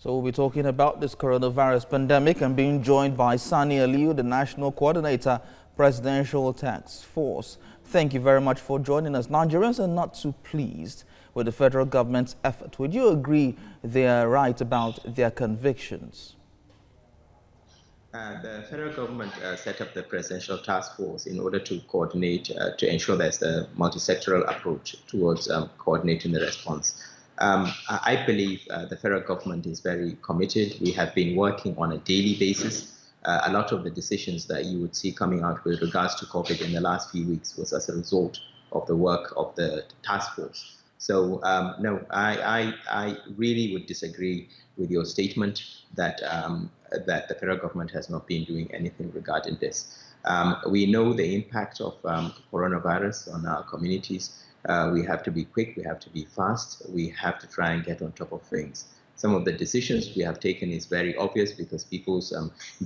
So we'll be talking about this coronavirus pandemic and being joined by Sanni Aliyu, the National Coordinator, Presidential Task Force. Thank you very much for joining us. Nigerians are not too pleased with the federal government's effort. Would you agree they are right about their convictions? The federal government set up the Presidential Task Force in order to coordinate, to ensure there's a multi-sectoral approach towards coordinating the response. I believe the federal government is very committed. We have been working on a daily basis. A lot of the decisions that you would see coming out with regards to COVID in the last few weeks was as a result of the work of the task force. So no, I really would disagree with your statement that that the federal government has not been doing anything regarding this. We know the impact of coronavirus on our communities. We have to be quick, we have to be fast, we have to try and get on top of things. Some of the decisions we have taken is very obvious because people's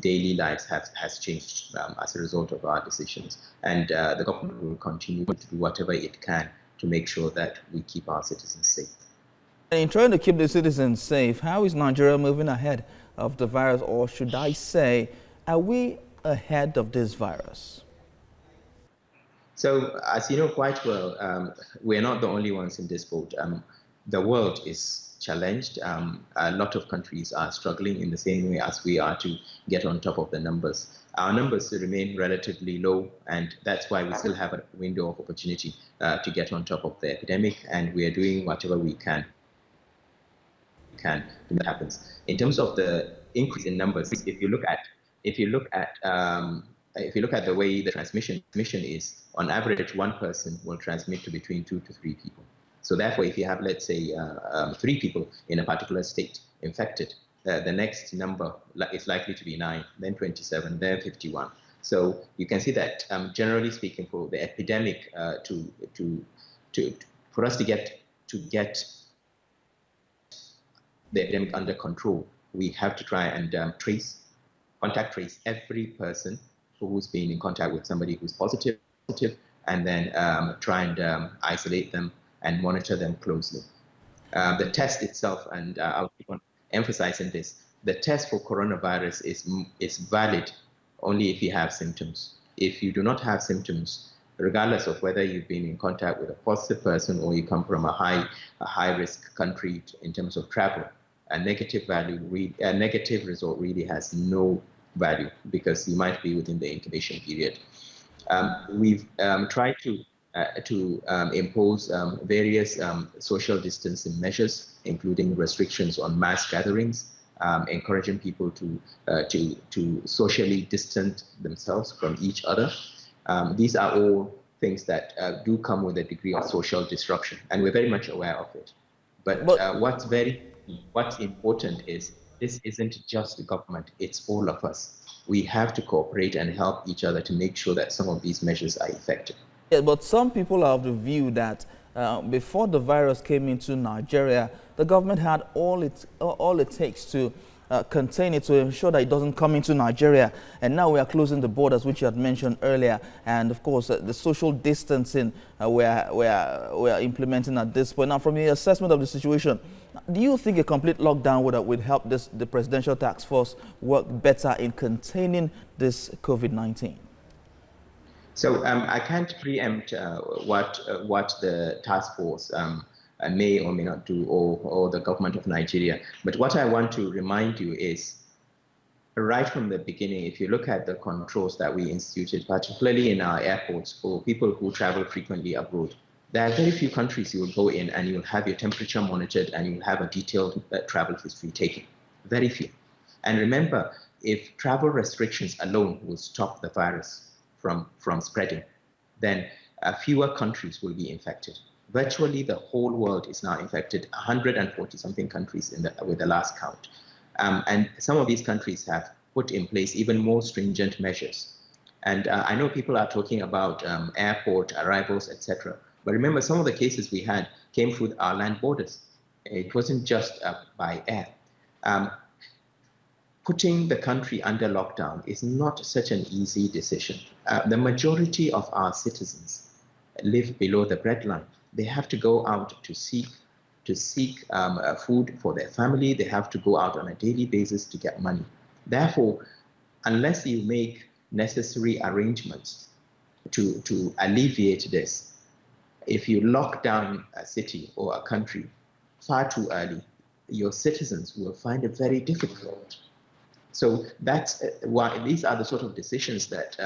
daily lives has changed as a result of our decisions. And the government will continue to do whatever it can to make sure that we keep our citizens safe. In trying to keep the citizens safe, how is Nigeria moving ahead of the virus, or should I say, are we ahead of this virus? So, as you know quite well, we're not the only ones in this boat. The world is challenged. A lot of countries are struggling in the same way as we are to get on top of the numbers. Our numbers remain relatively low, and that's why we still have a window of opportunity to get on top of the epidemic, and we are doing whatever we can to make that happens. In terms of the increase in numbers, if you look at the way the transmission is, on average, one person will transmit to between 2 to 3 people. So therefore, if you have, let's say, 3 people in a particular state infected, the next number is likely to be 9, then 27, then 51. So you can see that, generally speaking, for the epidemic for us to get the epidemic under control, we have to try and contact trace every person who's been in contact with somebody who's positive, and then try and isolate them and monitor them closely. The test itself, and I'll keep on emphasizing this, the test for coronavirus is valid only if you have symptoms. If you do not have symptoms, regardless of whether you've been in contact with a positive person or you come from a high-risk country in terms of travel, a negative result really has no value because you might be within the incubation period. We've tried to impose various social distancing measures, including restrictions on mass gatherings, encouraging people to socially distance themselves from each other. These are all things that do come with a degree of social disruption, and we're very much aware of it. But what's important is this isn't just the government, it's all of us. We have to cooperate and help each other to make sure that some of these measures are effective. Yeah, but some people are of the view that before the virus came into Nigeria, the government had all it takes to contain it, to ensure that it doesn't come into Nigeria. And now we are closing the borders, which you had mentioned earlier. And of course, the social distancing we are implementing at this point. Now, from your assessment of the situation, do you think a complete lockdown would help the Presidential Task Force work better in containing this COVID-19? So I can't preempt what the task force may or may not do, or the government of Nigeria. But what I want to remind you is, right from the beginning, if you look at the controls that we instituted, particularly in our airports for people who travel frequently abroad, there are very few countries you will go in and you'll have your temperature monitored and you'll have a detailed travel history taken. Very few. And remember, if travel restrictions alone will stop the virus from spreading, then fewer countries will be infected. Virtually the whole world is now infected, 140 something countries with the last count. And some of these countries have put in place even more stringent measures. And I know people are talking about airport arrivals, etc. But remember, some of the cases we had came through our land borders. It wasn't just by air. Putting the country under lockdown is not such an easy decision. The majority of our citizens live below the breadline. They have to go out to seek to seek food for their family. They have to go out on a daily basis to get money. Therefore, unless you make necessary arrangements to alleviate this, if you lock down a city or a country far too early, your citizens will find it very difficult. So that's why these are the sort of decisions that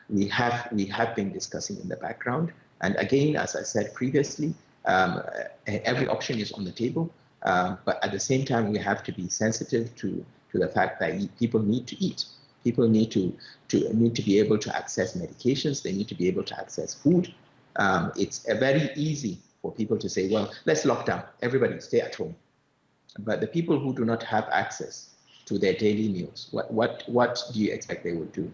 we have been discussing in the background. And again, as I said previously, every option is on the table, but at the same time, we have to be sensitive to the fact that people need to eat. People need to be able to access medications. They need to be able to access food. It's very easy for people to say, well, let's lock down. Everybody stay at home. But the people who do not have access to their daily meals, what do you expect they would do?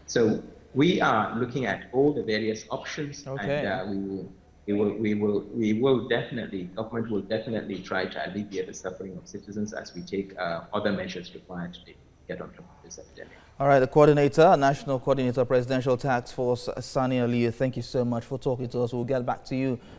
So we are looking at all the various options, okay. And we will definitely, government will definitely try to alleviate the suffering of citizens as we take other measures required to get on top of this epidemic. All right, the coordinator, National Coordinator, Presidential Task Force, Sanni Aliyu, thank you so much for talking to us. We'll get back to you